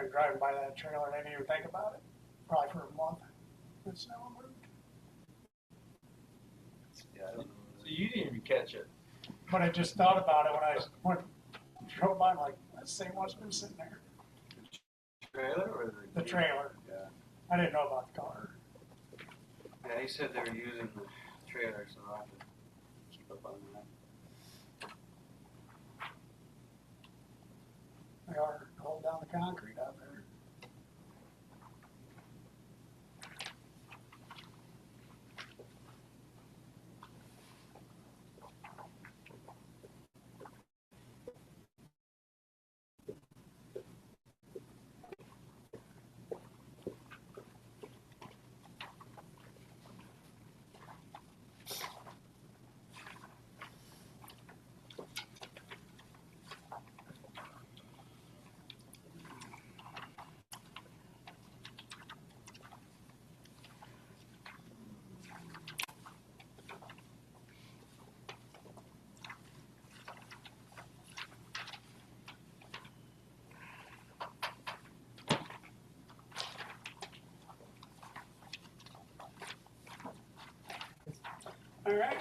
been driving by that trailer and I didn't even think about it, probably for a month. It's now moved. Yeah, I don't know. So you didn't even catch it. But I just thought about it when I drove by, I'm like, that same one's been sitting there. Trailer or The trailer. Yeah. I didn't know about the car. Yeah, he said they were using the trailer, so I have to keep up on that. They are hold down the concrete out there. All right.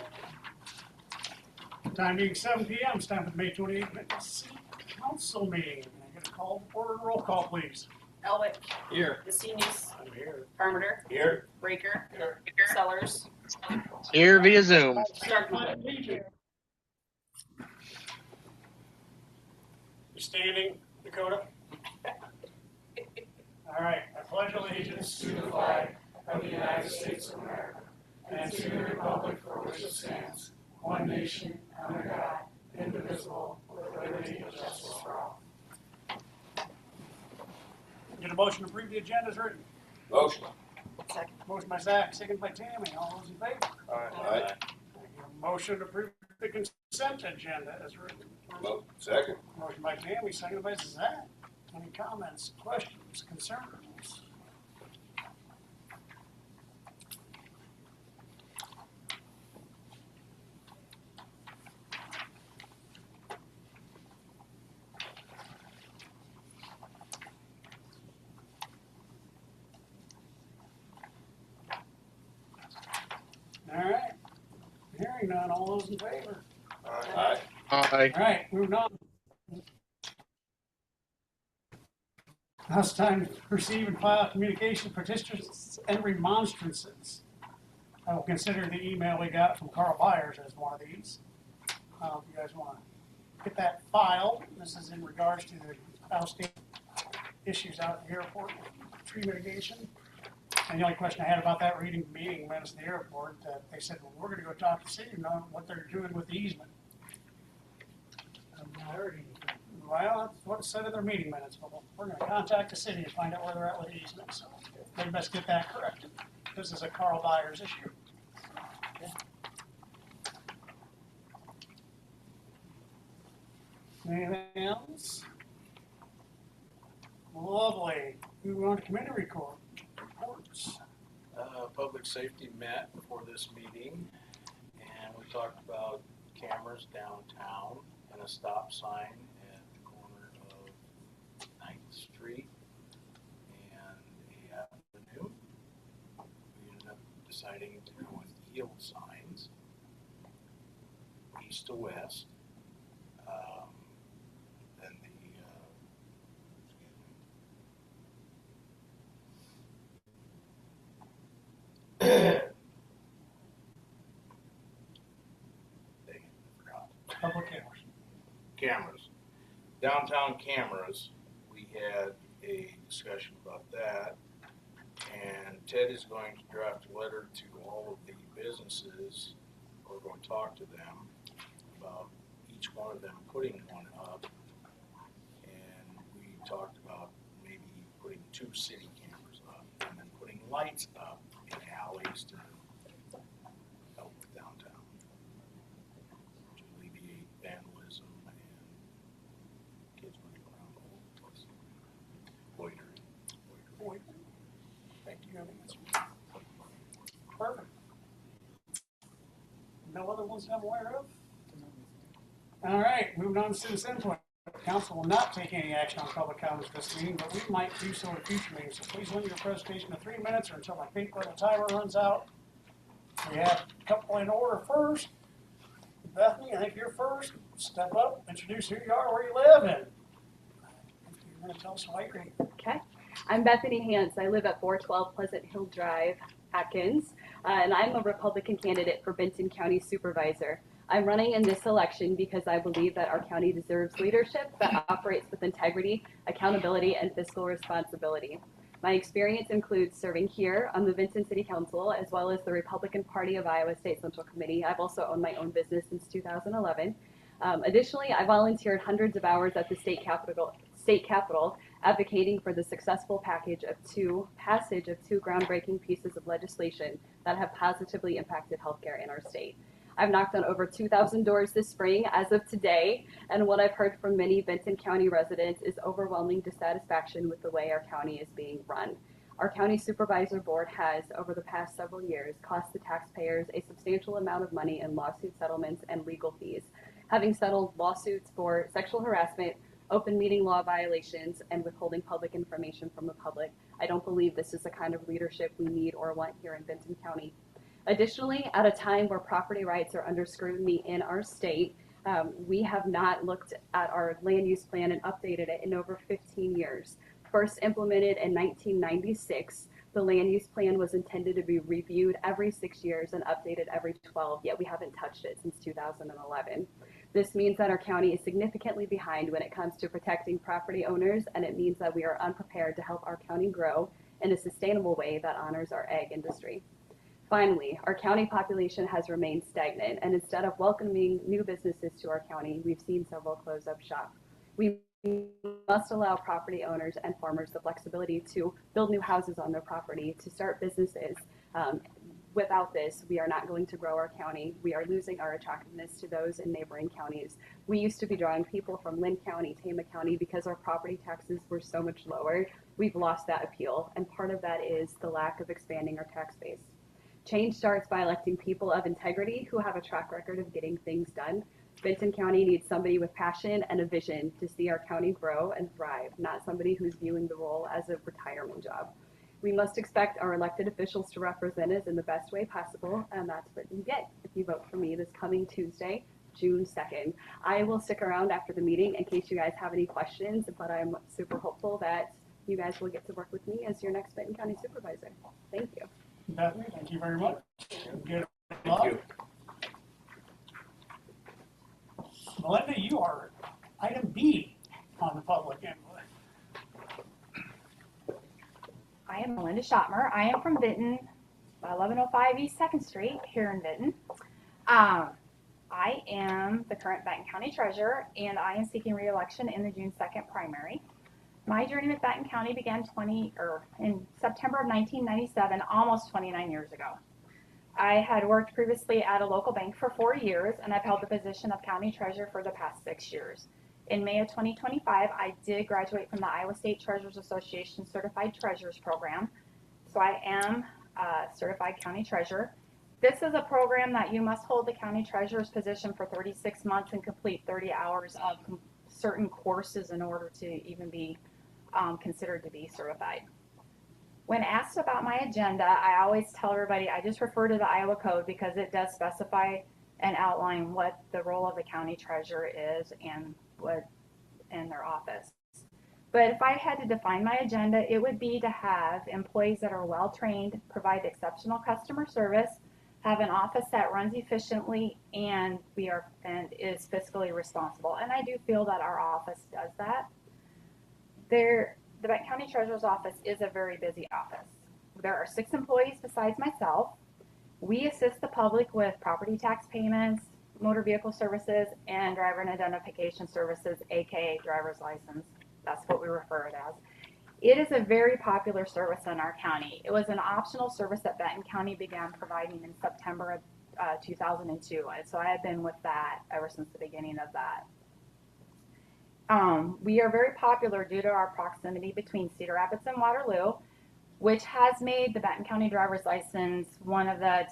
Time being 7 p.m. It's time for the May 28th City Council meeting. I get a call for roll call, please. Elwick. Here. DeCinis. I'm here. Parmenter. Here. Breaker. Here. Sellers. Here via Zoom. Starkman. You're standing, Dakota. All right. I pledge allegiance to the flag of the United States of America and to the republic for which it stands, one nation, under God, indivisible, with liberty and justice for all. Get a motion to approve the agenda as written. Motion. Second. Motion by Zach, second by Tammy. All those in favor? Aye. Motion to approve the consent agenda as written. Second. Motion by Tammy, second by Zach. Any comments, questions, concerns? All right. Hearing none, all those in favor? Aye. Aye. All right, moving on. Now it's time to receive and file communication petitions and remonstrances. I will consider the email we got from Carl Byers as one of these. If you guys want to get that filed, this is in regards to the outstanding issues out at the airport, tree mitigation. And the only question I had about that, reading meeting minutes at the airport, they said, well, we're going to go talk to the city on what they're doing with the easement. I've not heard anything. Well, that's what it said in their meeting minutes, but we're going to contact the city and find out where they're at with the easement. So they best get that corrected. This is a Carl Byers issue. Anything else? Lovely. Moving on to committee reports. Public safety met for this meeting, and we talked about cameras downtown and a stop sign at the corner of 9th Street and A Avenue. We ended up deciding to go with yield signs, east to west. Then Public cameras. cameras. Downtown cameras, we had a discussion about that. And Ted is going to draft a letter to all of the businesses. We're going to talk to them about each one of them putting one up. And we talked about maybe putting 2 city cameras up and then putting lights up in alleys to help downtown, to alleviate vandalism and kids running around the whole place. Loitering. Thank you. Perfect. No other ones I'm aware of? All right, moving on to citizen input. Council will not take any action on public comments this meeting, but we might do so in future meetings. So please limit your presentation to 3 minutes or until my pink little timer runs out. We have a couple in order first. Bethany, I think you're first. Step up, introduce who you are, where you live, and you're going to tell us why you're here. Okay. I'm Bethany Hance. I live at 412 Pleasant Hill Drive, Atkins, and I'm a Republican candidate for Benton County Supervisor. I'm running in this election because I believe that our county deserves leadership that operates with integrity, accountability, and fiscal responsibility. My experience includes serving here on the Benton City Council, as well as the Republican Party of Iowa State Central Committee. I've also owned my own business since 2011. Additionally, I volunteered hundreds of hours at the state capitol, advocating for the successful passage of two groundbreaking pieces of legislation that have positively impacted healthcare in our state. I've knocked on over 2,000 doors this spring as of today, and what I've heard from many Benton County residents is overwhelming dissatisfaction with the way our county is being run. Our county supervisor board has, over the past several years, cost the taxpayers a substantial amount of money in lawsuit settlements and legal fees, having settled lawsuits for sexual harassment, open meeting law violations, and withholding public information from the public. I don't believe this is the kind of leadership we need or want here in Benton County. Additionally, at a time where property rights are under scrutiny in our state, we have not looked at our land use plan and updated it in over 15 years. First implemented in 1996, the land use plan was intended to be reviewed every 6 years and updated every 12, yet we haven't touched it since 2011. This means that our county is significantly behind when it comes to protecting property owners, and it means that we are unprepared to help our county grow in a sustainable way that honors our ag industry. Finally, our county population has remained stagnant, and instead of welcoming new businesses to our county, we've seen several close up shop. We must allow property owners and farmers the flexibility to build new houses on their property, to start businesses. Without this, we are not going to grow our county. We are losing our attractiveness to those in neighboring counties. We used to be drawing people from Lynn County, Tama County, because our property taxes were so much lower. We've lost that appeal, and part of that is the lack of expanding our tax base. Change starts by electing people of integrity who have a track record of getting things done. Benton County needs somebody with passion and a vision to see our county grow and thrive, not somebody who's viewing the role as a retirement job. We must expect our elected officials to represent us in the best way possible, and that's what you get if you vote for me this coming Tuesday, June 2nd. I will stick around after the meeting in case you guys have any questions, but I'm super hopeful that you guys will get to work with me as your next Benton County Supervisor. Thank you. Bethany, thank you very much. Good luck. Thank you. Melinda, you are item B on the public input. I am Melinda Schottmer. I am from Benton, 1105 East 2nd Street here in Benton. I am the current Benton County Treasurer, and I am seeking re-election in the June 2nd primary. My journey with Benton County began in September of 1997, almost 29 years ago. I had worked previously at a local bank for 4 years, and I've held the position of County Treasurer for the past 6 years. In May of 2025, I did graduate from the Iowa State Treasurers Association Certified Treasurers Program, so I am a certified County Treasurer. This is a program that you must hold the County Treasurer's position for 36 months and complete 30 hours of certain courses in order to even be considered to be certified. When asked about my agenda, I always tell everybody I just refer to the Iowa Code because it does specify and outline what the role of the county treasurer is and what in their office. But if I had to define my agenda, it would be to have employees that are well trained, provide exceptional customer service, have an office that runs efficiently, and is fiscally responsible. And I do feel that our office does that. The Benton County Treasurer's Office is a very busy office. There are 6 employees besides myself. We assist the public with property tax payments, motor vehicle services, and driver and identification services, aka driver's license. That's what we refer it as. It is a very popular service in our county. It was an optional service that Benton County began providing in September of 2002. And so I have been with that ever since the beginning of that. We are very popular due to our proximity between Cedar Rapids and Waterloo, which has made the Benton County driver's license one of the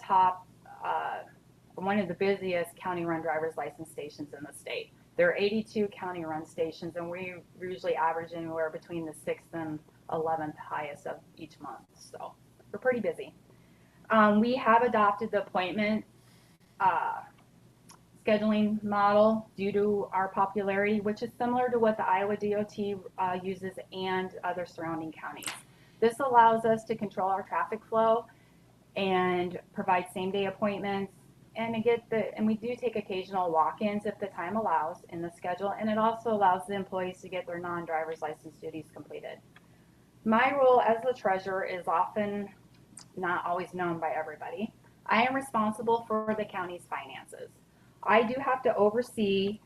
busiest county-run driver's license stations in the state. There are 82 county-run stations, and we usually average anywhere between the 6th and 11th highest of each month. So we're pretty busy. We have adopted the appointment scheduling model due to our popularity, which is similar to what the Iowa DOT uses and other surrounding counties. This allows us to control our traffic flow and provide same-day appointments, and we do take occasional walk-ins if the time allows in the schedule, and it also allows the employees to get their non-driver's license duties completed. My role as the treasurer is often not always known by everybody. I am responsible for the county's finances. I do have to oversee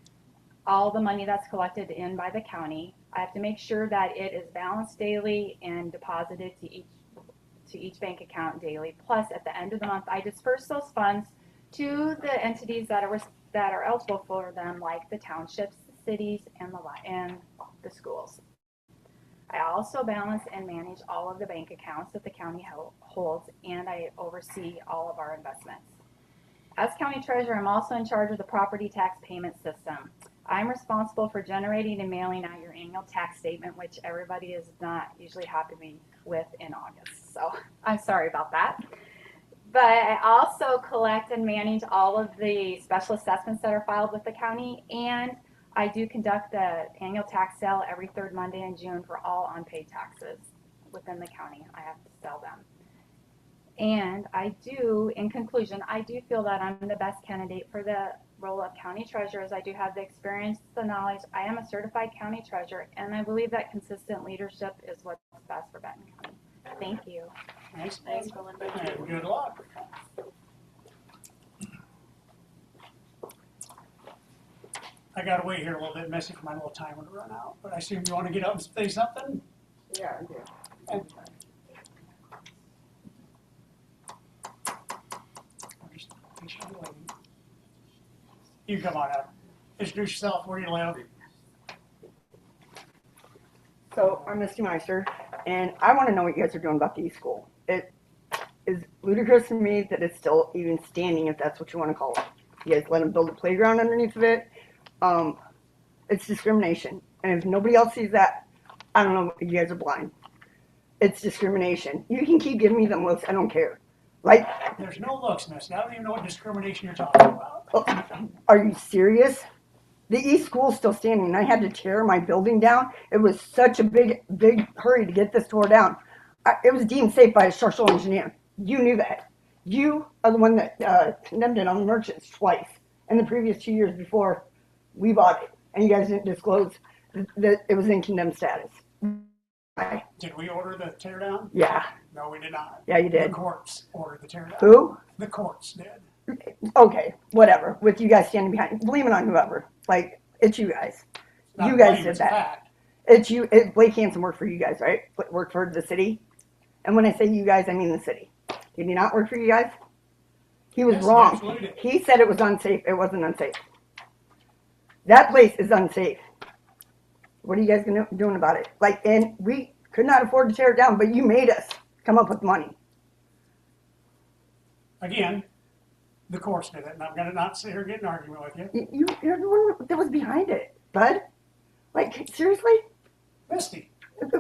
all the money that's collected in by the county. I have to make sure that it is balanced daily and deposited to each bank account daily. Plus, at the end of the month, I disperse those funds to the entities that are eligible for them, like the townships, the cities, and the schools. I also balance and manage all of the bank accounts that the county holds, and I oversee all of our investments. As county treasurer, I'm also in charge of the property tax payment system. I'm responsible for generating and mailing out your annual tax statement, which everybody is not usually happy with in August. So I'm sorry about that. But I also collect and manage all of the special assessments that are filed with the county, and I do conduct the annual tax sale every third Monday in June for all unpaid taxes within the county. I have to sell them. And in conclusion, I do feel that I'm the best candidate for the role of county treasurer, as I do have the experience, the knowledge. I am a certified county treasurer, and I believe that consistent leadership is what's best for Benton County. Thank you. Thanks, Thanks, Belinda. and good luck. I gotta wait here a little bit, messy for my little timer to run out, but I assume you wanna get up and say something? Yeah, I do. And- I'll just make sure you're waiting. You come on up. Introduce yourself, where you live. So I'm Misty Meister, and I want to know what you guys are doing about the East School. It is ludicrous to me that it's still even standing, if that's what you want to call it. You guys let them build a playground underneath of it. It's discrimination, and if nobody else sees that, I don't know. You guys are blind. It's discrimination. You can keep giving me them looks. I don't care. Like, There's no looks, Misty. I don't even know what discrimination you're talking about. are you serious? The East School's still standing, and I had to tear my building down. It was such a big hurry to get this tore down. It was deemed safe by a structural engineer. You knew that. You are the one that condemned it on the merchants twice in the previous 2 years before we bought it, and you guys didn't disclose that it was in condemned status. Did we order the tear down? Yeah, No, we did not. yeah, you The did. courts ordered the tear down. Who? The courts did. Okay, whatever. With you guys standing behind, blame it on whoever. Like, it's you guys. Not You guys blame, did it's a that. fact. It's you. Blake Hansen worked for you guys, right? Worked for the city. And when I say you guys, I mean the city. Did he not work for you guys? He was Yes, wrong. absolutely. He said it was unsafe. It wasn't unsafe. That place is unsafe. What are you guys doing about it? Like, and we could not afford to tear it down, but you made us come up with money. Again, the courts did it, and I'm gonna not sit here and get in an argument with you. You're the one that was behind it, bud. Like, seriously? Misty,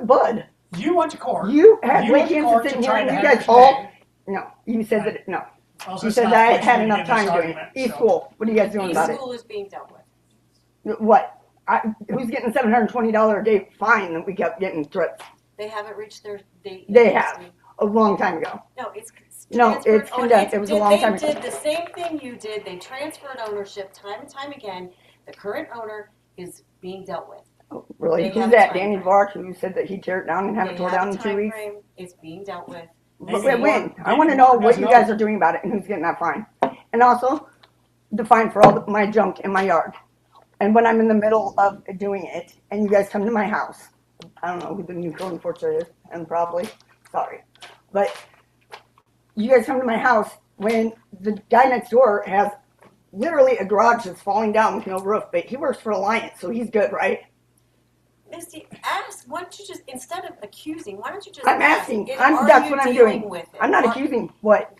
Bud. you went to court. You had You Blake went to Hansen court sitting to here, try and to you have guys your all. say. No, you said that. No. Also, You it's said not that I supposed had to enough get time this doing it. argument, East so- School. What are you guys doing East about School is being dealt with. it? What? Who's getting $720 a day fine that we kept getting threats They haven't reached their date. They yet. have. A long time ago? No, it's. No, transferred- it's condemned. It was a long time ago. They did the same thing you did. They transferred ownership time and time again. The current owner is being dealt with. Oh, really? They Who's have that? time Danny frame. Clark, who said that he'd tear it down and have it They tore have down a in 2 time weeks? frame. It's being dealt with. But Danny when? Clark- I want to Danny know Clark what doesn't you know. guys are doing about it and who's getting that fine. And also, the fine for all my junk in my yard. And when I'm in the middle of doing it, and you guys come to my house, I don't know who the new code enforcer is, and probably, sorry, but you guys come to my house when the guy next door has literally a garage that's falling down with no roof, but he works for Alliance, so he's good, right? Misty, ask. Why don't you just, instead of accusing, why don't you just I'm ask, asking. are That's you what I'm dealing doing. with it? I'm not Are- accusing what?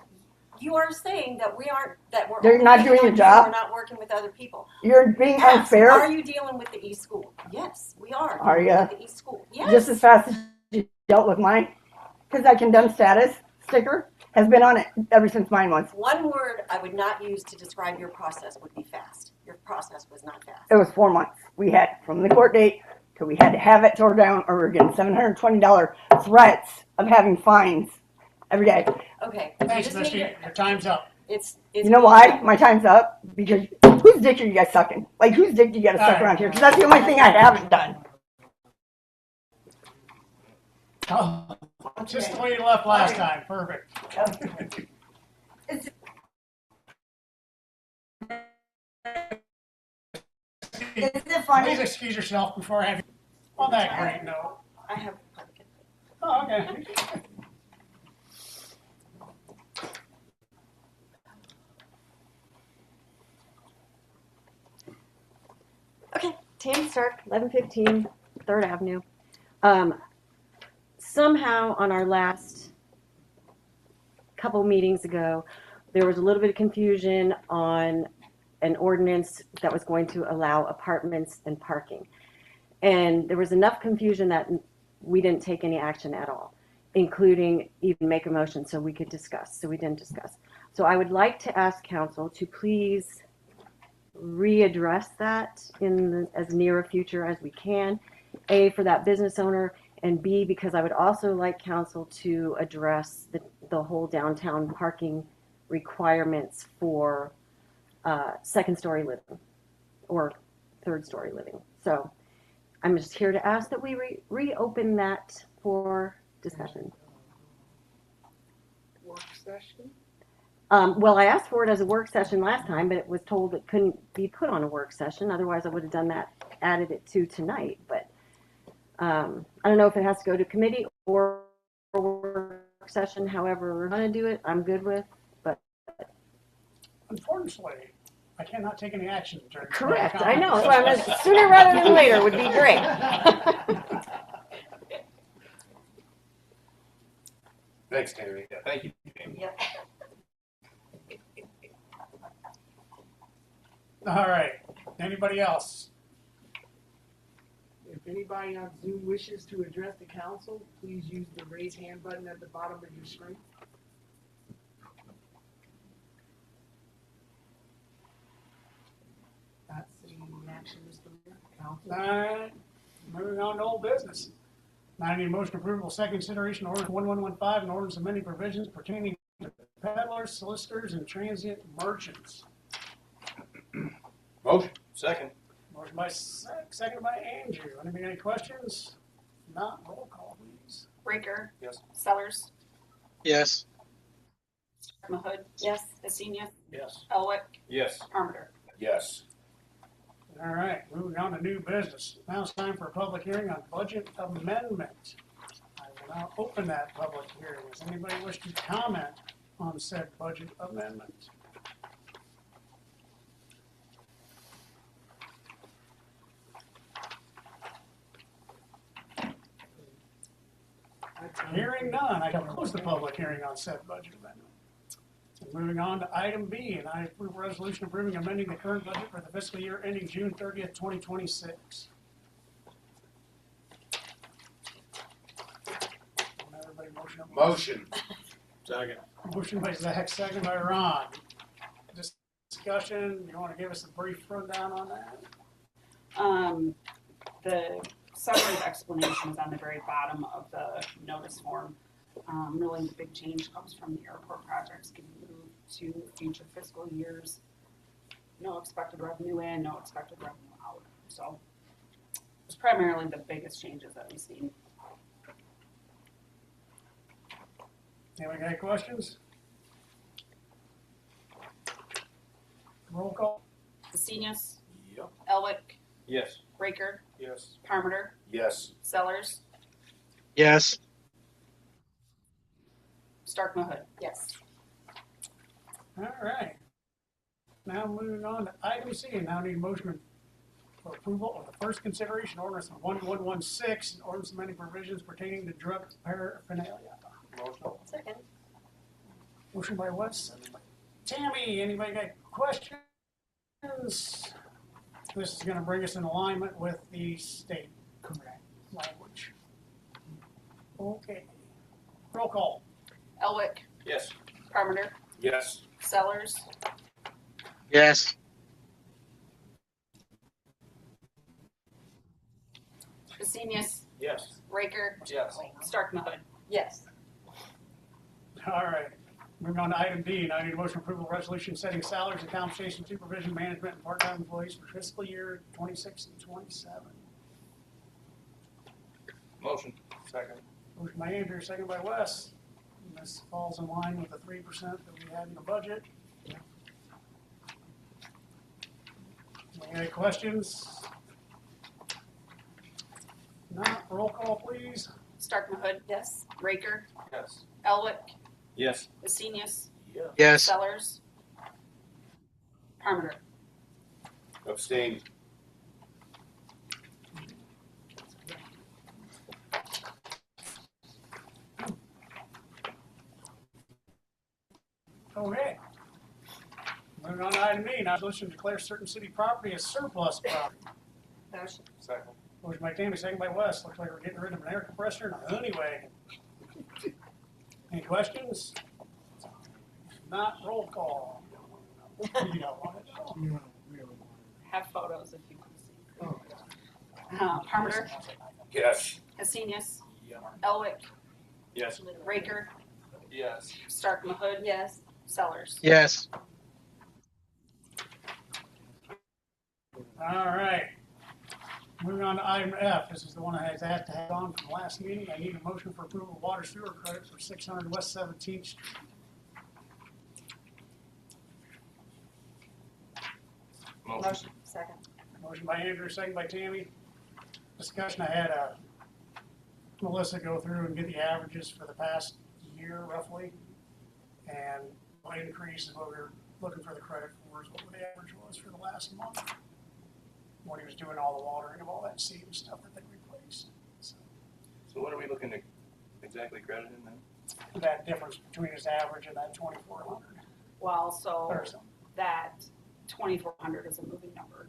You are saying that we aren't, that we're. They're only not picking doing on your you, job? We're not working with other people. You're being Ask, Are unfair. you dealing with the East School? Yes, we are. Are dealing ya? with the East School. Yes. Just as fast as you dealt with mine. Because that condemned status sticker has been on it ever since mine was. One word I would not use to describe your process would be fast. Your process was not fast. It was 4 months. We had from the court date till we had to have it tore down, or we were getting $720 threats of having fines every day. Okay. Thanks, just Misty. need to- Your time's up. It's You know why? My time's up. Because whose dick are you guys sucking? Like, whose dick do you gotta suck around here? Because that's the only thing I haven't done. Oh, just the way you left last time. Perfect. Isn't it funny? Please excuse yourself before I have you. On that great note. I have public input. Oh, okay. Okay, Tammy Stark, 1115 3rd Avenue. Somehow on our last couple meetings ago, there was a little bit of confusion on an ordinance that was going to allow apartments and parking. And there was enough confusion that we didn't take any action at all, including even make a motion so we could discuss. So we didn't discuss. So I would like to ask council to please readdress that in as near a future as we can. A, for that business owner, and B, because I would also like council to address the whole downtown parking requirements for second story living or third story living. So I'm just here to ask that we reopen that for discussion. Work session? Well, I asked for it as a work session last time, but it was told it couldn't be put on a work session. Otherwise, I would have done that, added it to tonight. But I don't know if it has to go to committee or a work session. However we're going to do it, I'm good with. But Unfortunately, I cannot take any action during. correct, I know. So I'm sooner rather than later would be great. Thanks, Tammy. Yeah, thank you, Tammy. Yep. All right. Anybody else? If anybody on Zoom wishes to address the council, please use the raise hand button at the bottom of your screen. Not seeing any action, Mr. Mayor. Council. All right. Moving on to old business. Now I need a motion approval, second consideration, ordinance 1115, and ordinance amending provisions pertaining to peddlers, solicitors, and transient merchants. Motion. Second. Motion by Zach, seconded by Andrew. Anybody any questions? Not, roll call, please. Raker. Yes. Sellers. Yes. Mahood. Yes. Hasenia. Yes. Elwick. Yes. Armater. Yes. All right, moving on to new business. Now it's time for a public hearing on budget amendment. I will now open that public hearing. Does anybody wish to comment on said budget amendment? Hearing none, I can close the public hearing on said budget amendment. And moving on to item B, and I approve a resolution approving amending the current budget for the fiscal year ending June 30th, 2026. Everybody motion up. Motion. Second. Motion by Zach, second by Ron. Discussion, you want to give us a brief rundown on that? The summary explanation is on the very bottom of the notice form. Really, the big change comes from the airport projects getting moved to future fiscal years. No expected revenue in, no expected revenue out. So it's primarily the biggest changes that we've seen. Anybody got any questions? Roll call? Hasenius. Yep. Elwick. Yes. Raker. Yes. Parmenter. Yes. Sellers. Yes. Stark Mahood. Yes. All right. Now moving on to item C, and now need a motion for approval of the first consideration ordinance 1116, and ordinance amending provisions pertaining to drug paraphernalia. Motion. Second. Motion by Wes, second by Tammy. Anybody got questions? This is gonna bring us in alignment with the state correct language. Okay. Roll call. Elwick, Yes. Carpenter, Yes. Sellers, Yes. Basinius, Yes. Raker, Yes. Stark Mahud. Yes. All right. Moving on to item D, now I need a motion approval resolution setting salaries and compensation supervision management and part-time employees for fiscal year 26 and 27. Motion. Second. Motion by Andrew, second by Wes. And this falls in line with the 3% that we had in the budget. Any questions? Not, roll call please. Stark Mahud. Yes. Raker, Yes. Elwick, Yes. Basinius, Yes. Yes. Sellers, Carpenter. Abstain. Okay. Moving on to item D, now resolution to declare certain city property as surplus property. Motion. Second. Motion by Tammy, second by Wes. Looks like we're getting rid of an air compressor and a honey wagon. Any questions? Not, roll call. You don't want to know. Have photos if you want to see. Carpenter, Yes. Basinius, Yeah. Elwick, Yes. Raker, Yes. Stark Mahud. Yes. Sellers. Yes. All right. Moving on to item F. This is the one I had to have on from last meeting. I need a motion for approval of water sewer credit for 600 West 17th Street. Motion. Second. Motion by Andrew, second by Tammy. Discussion, I had Melissa go through and get the averages for the past year roughly. And what increase is what we were looking for the credit for is what the average was for the last month. When he was doing all the watering of all that seed and stuff that they replaced. So So what are we looking to exactly credit him then? that difference between his average and that 2,400 Well, so or something. that 2,400 is a moving number.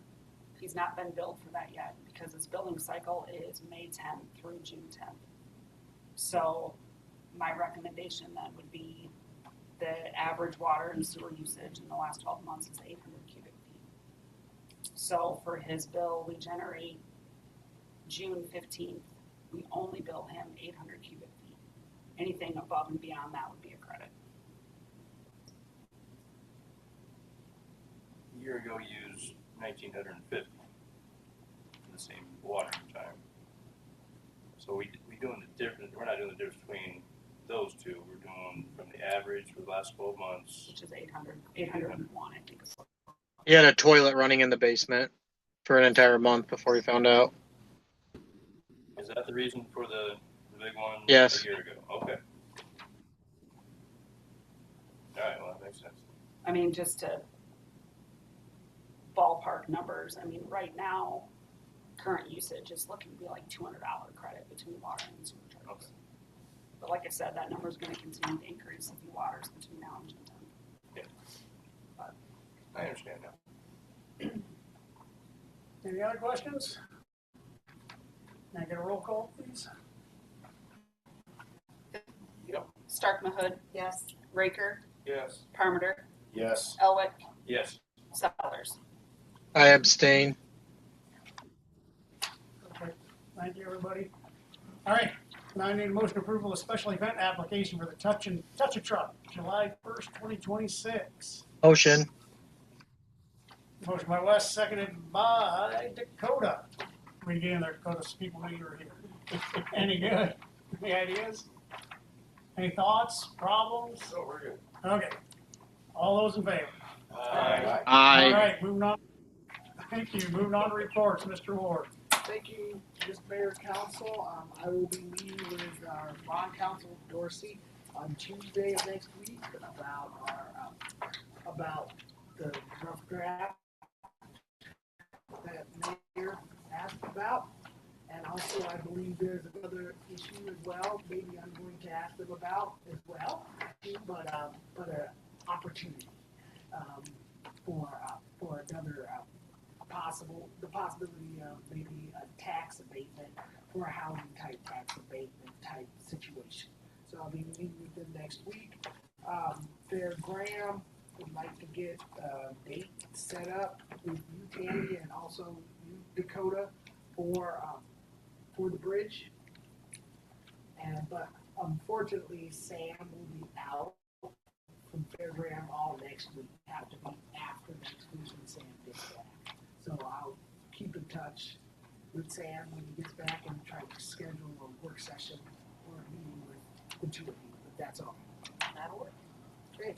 He's not been billed for that yet because his billing cycle is May 10th through June 10th. So my recommendation then would be the average water and sewer usage in the last 12 months is 800 cubic feet. So for his bill, we generate June 15th, we only bill him 800 cubic feet. Anything above and beyond that would be a credit. A year ago, you used 1,950 for the same watering time. So we doing the difference. We're not doing the difference between those two. We're doing from the average for the last 12 months. Which is 801, I think. He had a toilet running in the basement for an entire month before he found out. Is that the reason for the big one Yes. a year ago? Okay. All right, well, that makes sense. I mean, just to ballpark numbers, I mean, right now, current usage is looking to be like $200 credit between water and sewer charges. Okay. But like I said, that number is going to continue to increase if he waters between now and June 10th. I understand now. Any other questions? Can I get a roll call, please? Yep. Stark Mahud. Yes. Raker, Yes. Parmenter, Yes. Elwick, Yes. Sellers. I abstain. Okay, thank you, everybody. All right, now I need a motion approval of special event application for the Touch a Truck, July 1st, 2026. Motion. Motion by Wes, seconded by Dakota. We get in there, Dakota, so people know you're here. Any good? Any ideas? Any thoughts, problems? So we're good. Okay, all those in favor? Aye. All Aye. right, moving on. Thank you, moving on to reports, Mr. Ward. Thank you, Mr. Mayor, Council. I will be meeting with our bond counsel, Dorsey, on Tuesday of next week about the rough draft that Mayor asked about. And also, I believe there's another issue as well, maybe I'm going to ask them about as well, too. but an opportunity for another the possibility of maybe a tax abatement or a housing type tax abatement type situation. So I'll be meeting with them next week. Fair Graham would like to get a date set up with you, Tammy, and also you, Dakota, for the bridge. But unfortunately, Sam will be out from Fair Graham all next week. Have to be after next week when Sam gets back. So I'll keep in touch with Sam when he gets back and try to schedule a work session or a meeting with the two of you. But that's all. That'll work. Great.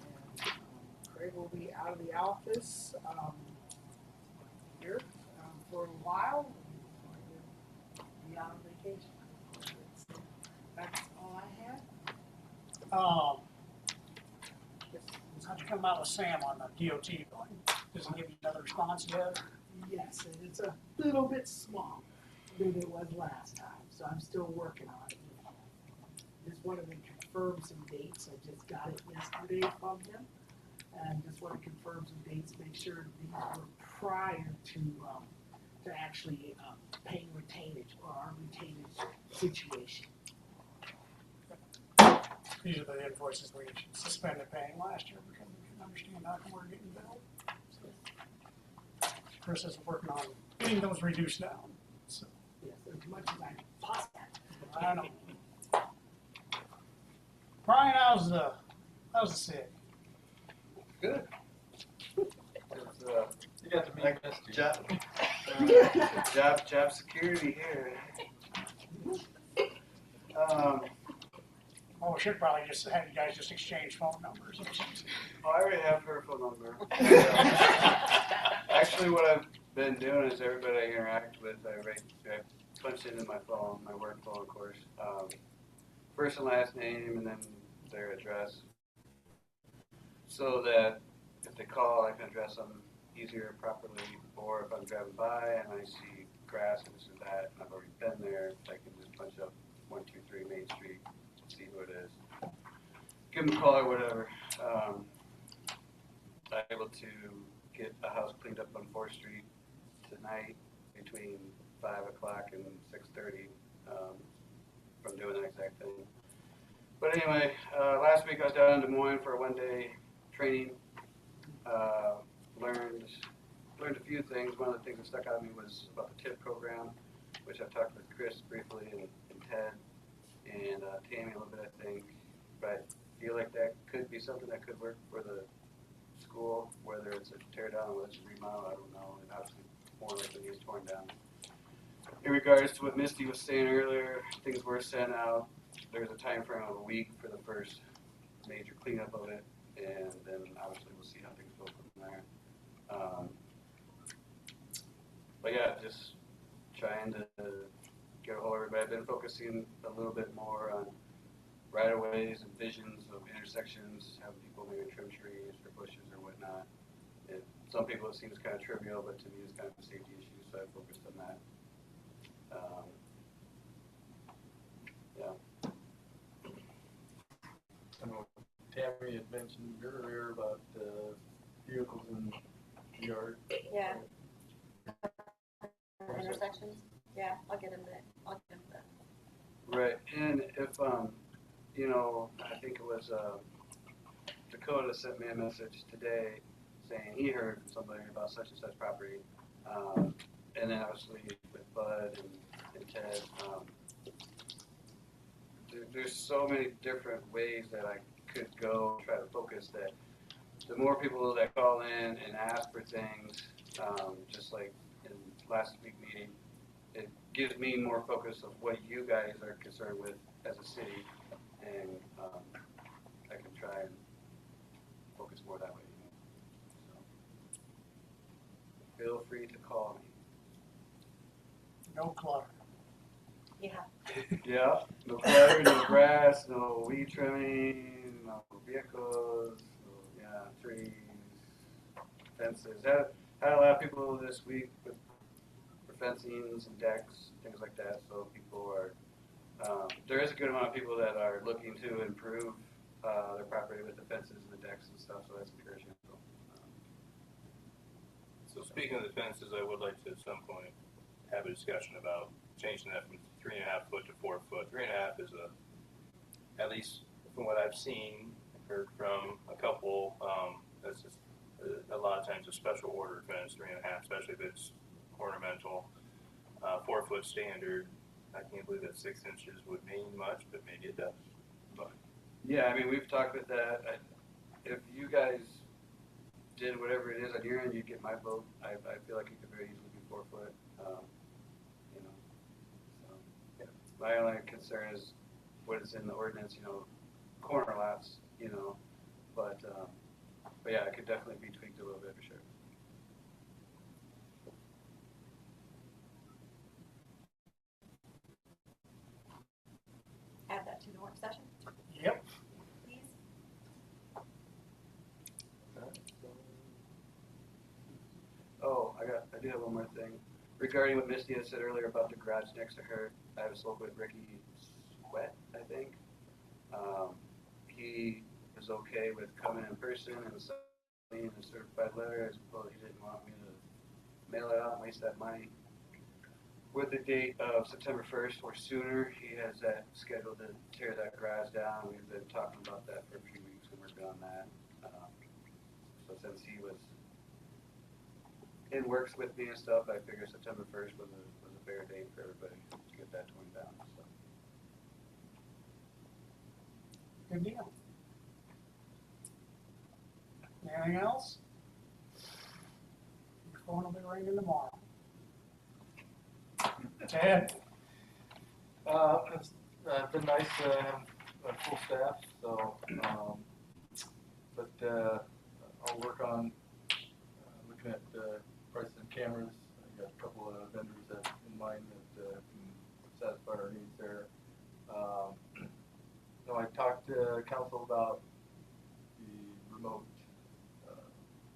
Craig will be out of the office here for a while. Be out on vacation. That's all I had. How'd you come out with Sam on the DOT going? Does he give you another response yet? Yes, and it's a little bit smaller than it was last time, so I'm still working on it. Just wanted to confirm some dates. I just got it yesterday from him, and just want to confirm some dates, make sure these were prior to actually paying retainage or our retainage situation. These are the invoices we suspended paying last year because we couldn't understand how come we're getting billed. So Chris is working on getting those reduced down. So Yes, as much as I possibly. I don't know. Brian, how's the city? Good. It's, You got to meet job, job security here. Oh, we should probably just have you guys just exchange phone numbers or something. Oh, I already have her phone number. Actually, what I've been doing is everybody I interact with, I punch it in my phone, my work phone, of course. First and last name, and then their address, so that if they call, I can address them easier, properly. Or if I'm driving by and I see grass and this or that, and I've already been there, I can just punch up 123 Main Street, see who it is, give them a call or whatever. I'm able to get a house cleaned up on 4th Street tonight between 5 o'clock and 6:30 from doing that exact thing. But anyway, last week I was down in Des Moines for a one-day training. Learned a few things. One of the things that stuck out to me was about the TIP program, which I've talked with Chris briefly and Ted and Tammy a little bit, I think. But I feel like that could be something that could work for the school, whether it's a tear down or it's a remodel, I don't know. And obviously more likely it's torn down. In regards to what Misty was saying earlier, things were sent out. There's a time frame of a week for the first major cleanup of it, and then obviously we'll see how things go from there. But yeah, just trying to get a hold of everybody. I've been focusing a little bit more on right-of-ways and visions of intersections, having people maybe trim trees or bushes or whatnot. Some people it seems kind of trivial, but to me it's kind of a safety issue, so I focused on that. Yeah. I know Tammy had mentioned earlier about vehicles in the yard. Yeah. Intersections? Yeah, I'll get him that. Right, and if, I think it was Dakota sent me a message today saying he heard from somebody about such and such property. And then obviously with Bud and Ted, there's so many different ways that I could go try to focus that. The more people that call in and ask for things, just like in last week's meeting, it gives me more focus of what you guys are concerned with as a city, and I can try and focus more that way. So, feel free to call me. No clutter. Yeah. Yeah, no clutter, no grass, no weed trimming, no vehicles, trees, fences. Had a lot of people this week for fencings and decks, things like that. So people are, there is a good amount of people that are looking to improve their property with the fences and the decks and stuff, so that's encouraging. So speaking of the fences, I would like to at some point have a discussion about changing that from 3.5 foot to 4 foot. 3.5 is at least from what I've seen, heard from a couple, that's just a lot of times a special order fence, 3.5, especially if it's ornamental. 4 foot standard, I can't believe that 6 inches would mean much, but maybe it does. But Yeah, I mean, we've talked with that. If you guys did whatever it is on your end, you'd get my vote. I feel like it could very easily be 4 foot. You know, so yeah. My only concern is what is in the ordinance. You know, corner lots. You know, but yeah, it could definitely be tweaked a little bit for sure. Add that to the work session, Yep. please. Oh, I do have one more thing. Regarding what Misty had said earlier about the garage next to her, I have spoke with Ricky Sweat, I think. He was okay with coming in person and signing a certified letter. I suppose he didn't want me to mail it out and waste that money. With the date of September 1st or sooner, he has that scheduled to tear that garage down. We've been talking about that for a few weeks and working on that. So since he was in works with me and stuff, I figured September 1st was a fair date for everybody to get that torn down. So. Good deal. Anything else? Your phone will be ringing tomorrow. Ted? It's been nice to have a full staff, so, but I'll work on looking at pricing cameras. I got a couple of vendors that in mind that can satisfy our needs there. So I talked to council about the remote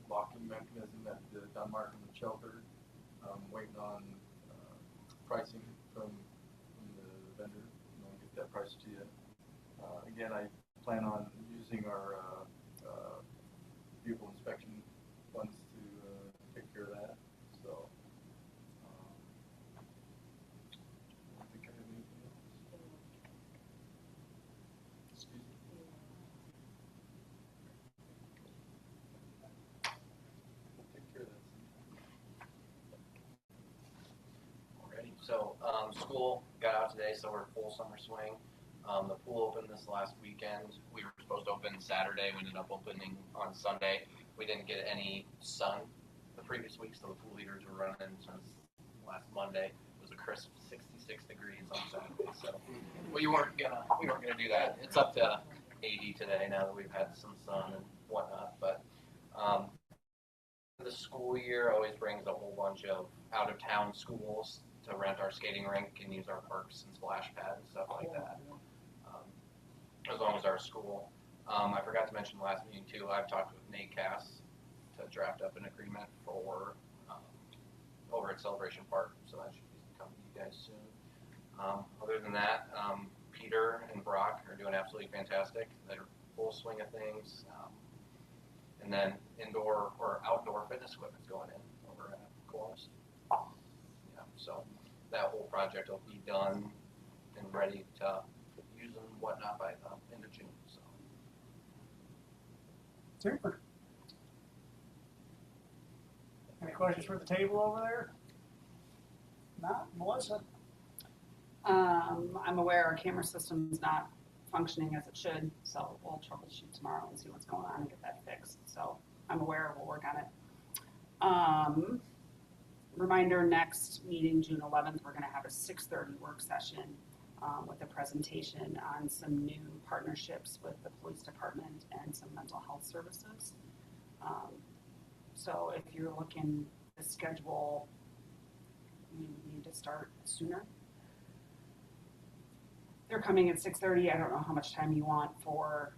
locking mechanism at the Dunmartin shelter. I'm waiting on pricing from the vendor, and I'll get that price to you. Again, I plan on using our vehicle inspection funds to take care of that. So, I don't think I have anything else. Excuse me. We'll take care of that. Alrighty, so school got out today, so we're full summer swing. The pool opened this last weekend. We were supposed to open Saturday. We ended up opening on Sunday. We didn't get any sun the previous week, so the pool heaters were running since last Monday. It was a crisp 66 degrees on Saturday, so we weren't gonna do that. It's up to 80 today now that we've had some sun and whatnot. But the school year always brings a whole bunch of out-of-town schools to rent our skating rink and use our parks and splash pad and stuff like that. As long as our school. I forgot to mention last meeting too, I've talked with Nate Cass to draft up an agreement for over at Celebration Park, so that should be coming to you guys soon. Other than that, Peter and Brock are doing absolutely fantastic. They're full swing of things. And then indoor or outdoor fitness equipment's going in over at Colas. Yeah, so that whole project will be done and ready to use and whatnot by the end of June. So. Super. Any questions for the table over there? Not? Melissa? I'm aware our camera system's not functioning as it should, so we'll troubleshoot tomorrow and see what's going on and get that fixed. So I'm aware, we'll work on it. Reminder, next meeting, June 11th, we're gonna have a 6:30 work session with a presentation on some new partnerships with the police department and some mental health services. So if you're looking to schedule, you need to start sooner. They're coming at 6:30. I don't know how much time you want for,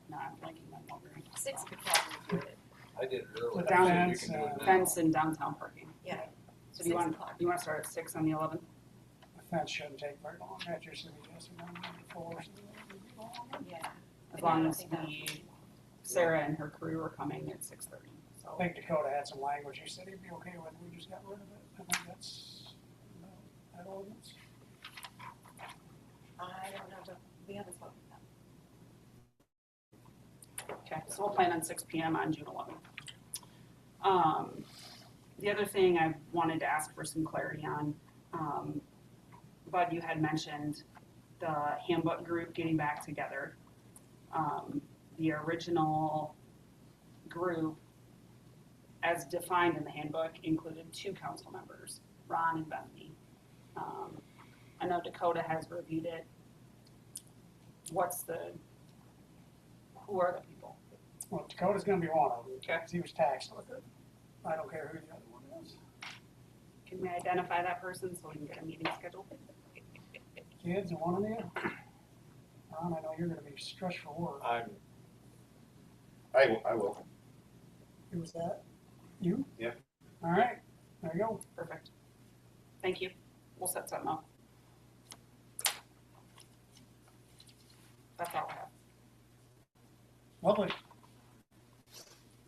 no, I'm blanking on what we're doing. 6 could probably do it. I did it earlier. With I fence, think we can do it now. Fence and downtown parking. Yeah. So do you want to start at 6 on the 11th? A That shouldn't take very long. That's your city, yes, or no, before. Yeah. As long as Sarah and her crew are coming at 6:30. I So think Dakota had some language you said he'd be okay with. We just got rid of it. I think that's, that ordinance. I don't know, we haven't spoken to them. okay, so we'll plan on 6 p.m. on June 11th. The other thing I wanted to ask for some clarity on, Bud, you had mentioned the handbook group getting back together. The original group, as defined in the handbook, included 2 council members, Ron and Bethany. I know Dakota has reviewed it. Who are the people? Well, Dakota's gonna be one of them. Okay. 'Cause he was taxed with it. I don't care who the other one is. Can we identify that person so we can get a meeting scheduled? Kids and one of you. Ron, I know you're gonna be stretched for work. I will. Who was that? You? Yep. All right, there you go. Perfect. Thank you. We'll set something up. That's all I have. Lovely.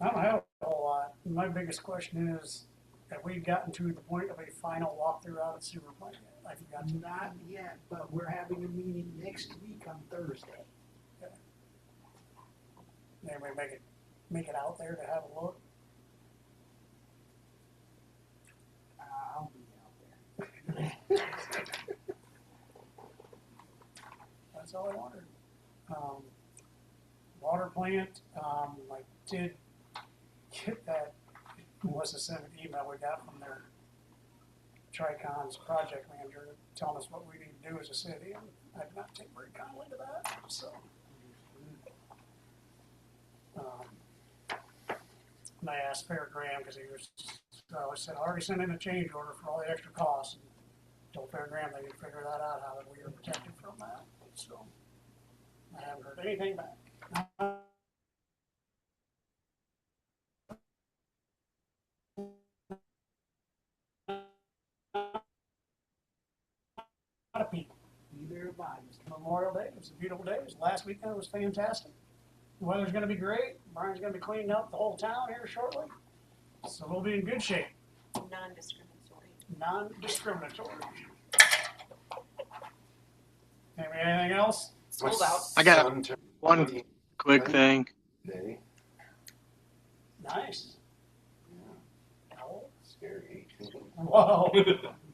I don't have a whole lot. My biggest question is, have we gotten to the point of a final walkthrough out of sewer plant yet? I forgot to. Not yet, but we're having a meeting next week on Thursday. Anybody make it out there to have a look? I'll be out there. That's all I wanted. Water plant, I did get that, was the seventh email we got from their Tricon's project manager telling us what we need to do as a city, and I did not take very kindly to that, so. And I asked Fair Graham, because he was, I said, I already sent in a change order for all the extra costs, and told Fair Graham they could figure that out, how that we are protected from that, so. I haven't heard anything back. A lot of people. Neither have I, Mr. Memorial Day, it was a beautiful day. It was last weekend, it was fantastic. The weather's gonna be great. Brian's gonna be cleaning up the whole town here shortly. So we'll be in good shape. Non-discriminatory. Non-discriminatory. Anything else? School's out. I got one quick thing. Day. Nice. How old? Scary. Whoa.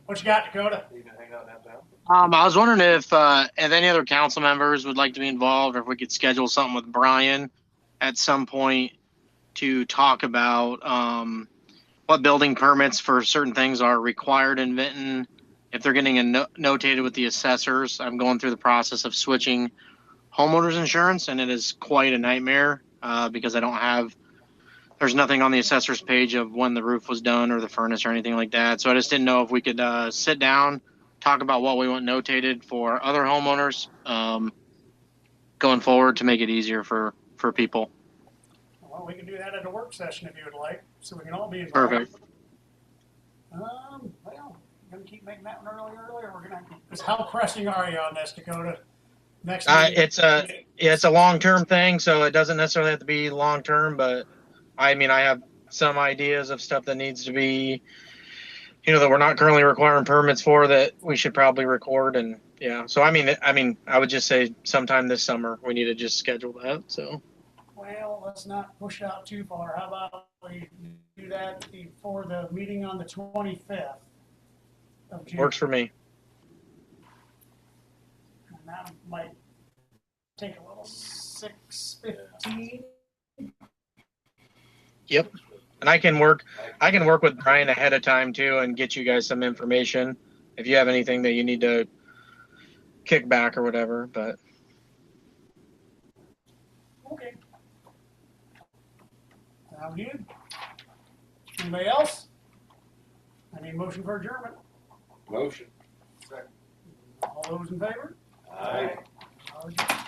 What you got, Dakota? You gonna hang out downtown? I was wondering if any other council members would like to be involved, or if we could schedule something with Brian at some point to talk about what building permits for certain things are required in Vinton. If they're getting notated with the assessors, I'm going through the process of switching homeowners insurance, and it is quite a nightmare because there's nothing on the assessor's page of when the roof was done or the furnace or anything like that. So I just didn't know if we could sit down, talk about what we want notated for other homeowners going forward to make it easier for people. Well, we can do that at a work session if you would like, so we can all be involved. Perfect. Well, gonna keep making that one earlier. We're gonna. Because how pressing are you on this, Dakota? Next meeting? It's a long-term thing, so it doesn't necessarily have to be long-term, but I mean, I have some ideas of stuff that needs to be, that we're not currently requiring permits for that we should probably record. And yeah, so I mean, I would just say sometime this summer we need to just schedule that. So. Well, let's not push out too far. How about we do that before the meeting on the 25th of June? Works for me. And that might take a little 6:15. Yep. And I can work with Brian ahead of time too and get you guys some information if you have anything that you need to kick back or whatever, but. Okay. Sounds good. Anybody else? I need motion for adjournment. Motion. All those in favor? Aye. All adjourned.